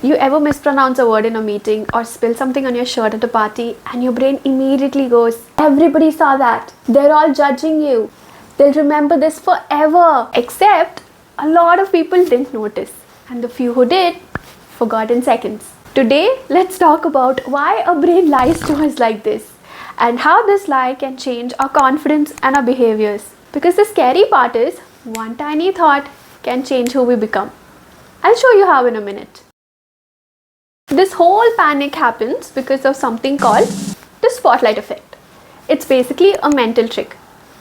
You ever mispronounce a word in a meeting or spill something on your shirt at a party and your brain immediately goes, everybody saw that. They're all judging you. They'll remember this forever. Except a lot of people didn't notice, and the few who did forgot in seconds. Today, let's talk about why our brain lies to us like this and how this lie can change our confidence and our behaviors. Because the scary part is, one tiny thought can change who we become. I'll show you how in a minute. This whole panic happens because of something called the spotlight effect. It's basically a mental trick.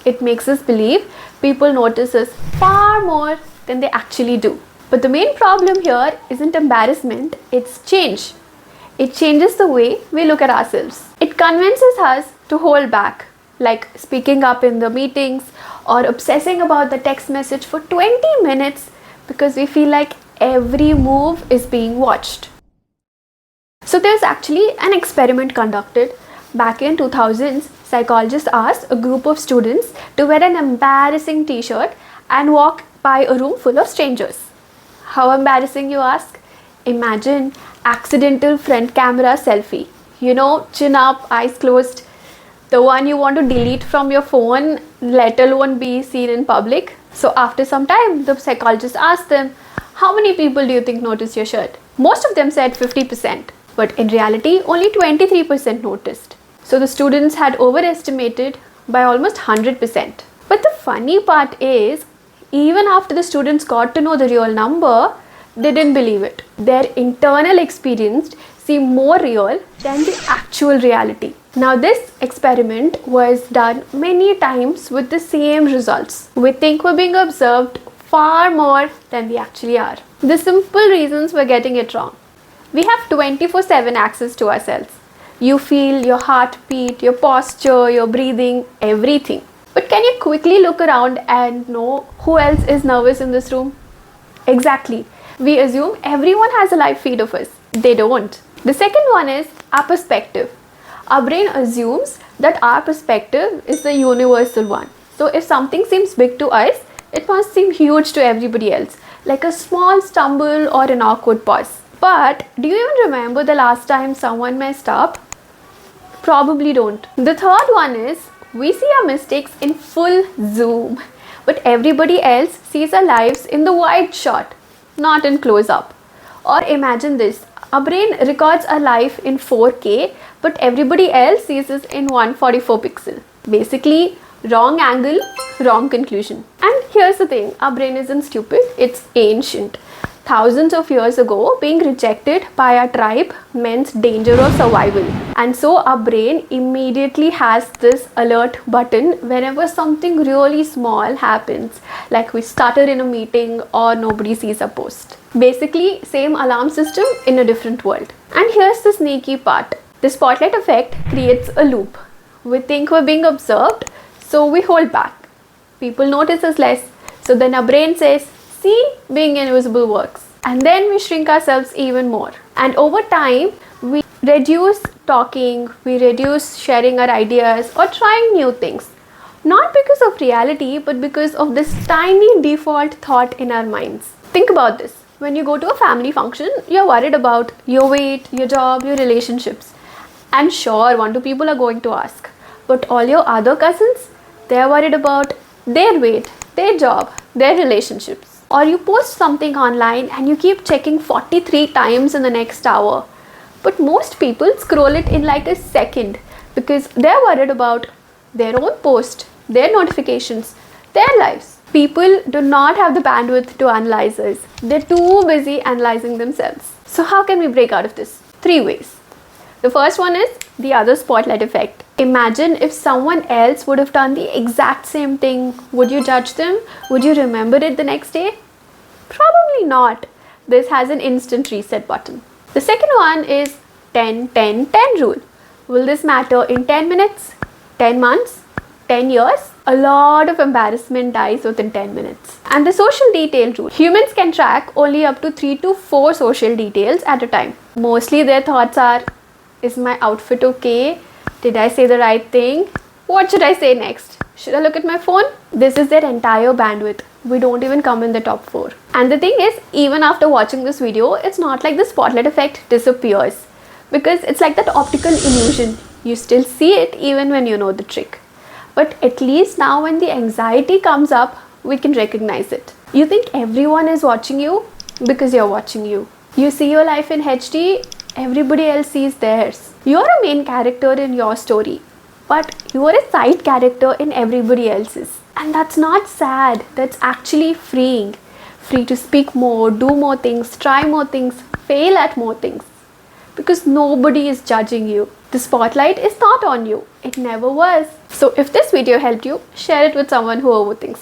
It makes us believe people notice us far more than they actually do. But the main problem here isn't embarrassment, it's change. It changes the way we look at ourselves. It convinces us to hold back, like speaking up in the meetings or obsessing about the text message for 20 minutes because we feel like every move is being watched. So there's actually an experiment conducted. Back in 2000s, psychologists asked a group of students to wear an embarrassing t-shirt and walk by a room full of strangers. How embarrassing, you ask? Imagine accidental front camera selfie. You know, chin up, eyes closed. The one you want to delete from your phone, let alone be seen in public. So after some time, the psychologist asked them, how many people do you think noticed your shirt? Most of them said 50%. But in reality, only 23% noticed. So the students had overestimated by almost 100%. But the funny part is, even after the students got to know the real number, they didn't believe it. Their internal experience seemed more real than the actual reality. Now this experiment was done many times with the same results. We think we're being observed far more than we actually are. The simple reasons we're getting it wrong. We have 24/7 access to ourselves. You feel your heartbeat, your posture, your breathing, everything. But can you quickly look around and know who else is nervous in this room? Exactly. We assume everyone has a live feed of us. They don't. The second one is our perspective. Our brain assumes that our perspective is the universal one. So if something seems big to us, it must seem huge to everybody else, like a small stumble or an awkward pause. But do you even remember the last time someone messed up? Probably don't. The third one is we see our mistakes in full zoom, but everybody else sees our lives in the wide shot, not in close up. Or imagine this, our brain records our life in 4K, but everybody else sees us in 144 pixel. Basically, wrong angle, wrong conclusion. And here's the thing, our brain isn't stupid, it's ancient. Thousands of years ago, being rejected by our tribe meant danger or survival. And so our brain immediately has this alert button whenever something really small happens, like we stutter in a meeting or nobody sees a post. Basically, same alarm system in a different world. And here's the sneaky part. The spotlight effect creates a loop. We think we're being observed, so we hold back. People notice us less, so then our brain says, see, being invisible works. And then we shrink ourselves even more. And over time, we reduce talking, we reduce sharing our ideas or trying new things. Not because of reality, but because of this tiny default thought in our minds. Think about this. When you go to a family function, you're worried about your weight, your job, your relationships. And sure, 1-2 people are going to ask. But all your other cousins, they're worried about their weight, their job, their relationships. Or you post something online and you keep checking 43 times in the next hour. But most people scroll it in like a second because they're worried about their own post, their notifications, their lives. People do not have the bandwidth to analyze us. They're too busy analyzing themselves. So how can we break out of this? 3 ways. The first one is the other spotlight effect. Imagine if someone else would have done the exact same thing. Would you judge them? Would you remember it the next day? Probably not. This has an instant reset button. The second one is 10-10-10 rule. Will this matter in 10 minutes, 10 months, 10 years? A lot of embarrassment dies within 10 minutes. And the social detail rule. Humans can track only up to 3 to 4 social details at a time. Mostly their thoughts are, is my outfit okay? Did I say the right thing? What should I say next? Should I look at my phone? This is their entire bandwidth. we don't even come in the top 4. And the thing is, even after watching this video, it's not like the spotlight effect disappears, because it's like that optical illusion. You still see it even when you know the trick. But at least now when the anxiety comes up, we can recognize it. You think everyone is watching you because you're watching you. You see your life in HD, everybody else sees theirs. You're a main character in your story, but you are a side character in everybody else's. And that's not sad, that's actually freeing. Free to speak more, do more things, try more things, fail at more things. Because nobody is judging you. The spotlight is not on you. It never was. So if this video helped you, share it with someone who overthinks,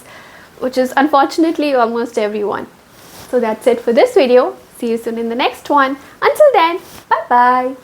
which is unfortunately almost everyone. So that's it for this video. See you soon in the next one. Until then, bye bye.